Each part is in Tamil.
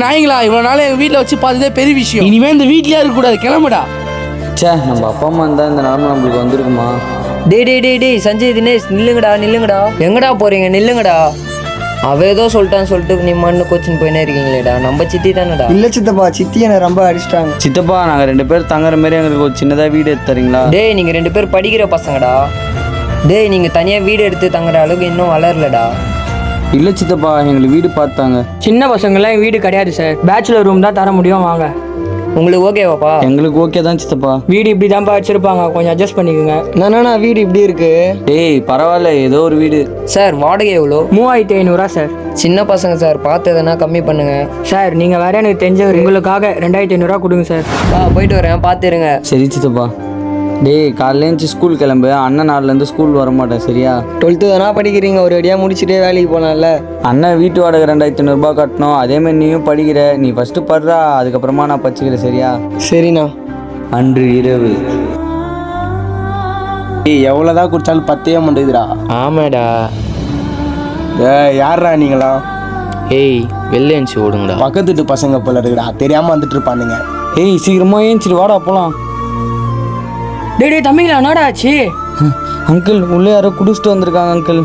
நாய்ங்களா, இவ்வளோ நாள் எங்கள் வீட்டில் வச்சு பார்த்ததே பெரிய விஷயம். இனிமேல் இந்த வீட்லேயே இருக்கக்கூடாது, கிளம்புடா. சே, நம்ம அப்பா அம்மா இருந்தால் இந்த நிலமை நம்மளுக்கு வந்திருக்குமா? டேய் சஞ்சய் தினேஷ், நில்லுங்கடா. எங்கடா போறீங்க? நில்லுங்கடா. அவ ஏதோ சொல்லிட்டான்னு சொல்லிட்டு நீ மண்ணு கோச்சின்னு போயினே இருக்கீங்களேடா. நம்ம சித்தி தானடா. இல்லை சித்தப்பா, சித்தி என்னை ரொம்ப அடிச்சிட்டாங்க. சித்தப்பா, நாங்கள் 2 பேர் தங்குற மாதிரி எங்களுக்கு ஒரு சின்னதாக வீடு எடுத்து தரீங்களா? டேய், நீங்க 2 பேர் படிக்கிற பசங்கடா. டேய், நீங்க தனியா வீடு எடுத்து தங்குற அளவுக்கு இன்னும் வளரலடா. இல்லை சித்தப்பா, எங்களுக்கு வீடு பார்த்தாங்க. சின்ன பசங்களாம் வீடு கிடையாது சார், பேச்சுலர் ரூம் தான் தர முடியும். வாங்க. உங்களுக்கு ஓகேவாப்பா? எங்களுக்கு ஓகே தான் சித்தப்பா. வீடு இப்படி தான்ப்பா வச்சிருப்பாங்க, கொஞ்சம் அட்ஜஸ்ட் பண்ணிக்கோங்க. நானா வீடு இப்படி இருக்கு? டேய் பரவாயில்ல, ஏதோ ஒரு வீடு. சார், வாடகை எவ்வளோ? 3500 சார். சின்ன பசங்க சார், பார்த்து எதனா கம்மி பண்ணுங்க. சார், நீங்கள் வேற எனக்கு தெரிஞ்சவர், உங்களுக்காக 2500 கொடுங்க சார். போயிட்டு வரேன், பார்த்துருங்க. சரி சித்தப்பா. டேய், காலையில எழுந்துச்சு ஸ்கூல் கிளம்பு. அண்ணன் நாள்லேருந்து ஸ்கூல் வர மாட்டேன், சரியா? 12th தானே படிக்கிறீங்க, ஒரு அடியாக முடிச்சுட்டே வேலைக்கு போகலாம்ல. அண்ணன் வீட்டு வாடகை 2500 கட்டணும். அதேமாதிரி நீயும் படிக்கிற. நீ ஃபஸ்ட்டு படுறா, அதுக்கப்புறமா நான் படிச்சுக்கிறேன், சரியா? சரிண்ணா. அன்று இரவு. எவ்வளோதான் குடிச்சாலும் பத்தையே மாட்டேங்குதுடா. ஆமாடா. யாரா நீங்களா? ஏய், வெளில எழுந்துச்சு ஓடுங்கடா. பக்கத்து வீட்டு பசங்க போல இருக்குடா, தெரியாமல் வந்துட்டு இருப்பானுங்க. ஏய், சீக்கிரமா ஏஞ்சிட்டு வாடா போகலாம். டேய் தம்பிங்களா, என்னடா ஆச்சு? அங்கிள், உள்ளே யாரோ குடிச்சிட்டு வந்திருக்காங்க அங்கிள்.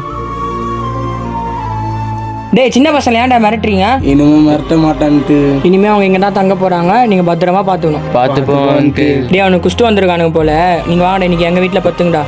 டேய், சின்ன பசங்க ஏன்டா மிரட்டுறீங்க? இனிமேல் மிரட்ட மாட்டான்ட்டு. இனிமே அவங்க இங்கே தான் தங்க போகிறாங்க, நீங்கள் பத்திரமா பார்த்துக்கணும். பார்த்துப்போம். டேய், அவனுக்கு குஷ்டு வந்திருக்கானுங்க போல. நீங்கள் வாங்கடா, இன்னைக்கு எங்கள் வீட்டில் பத்துங்கடா.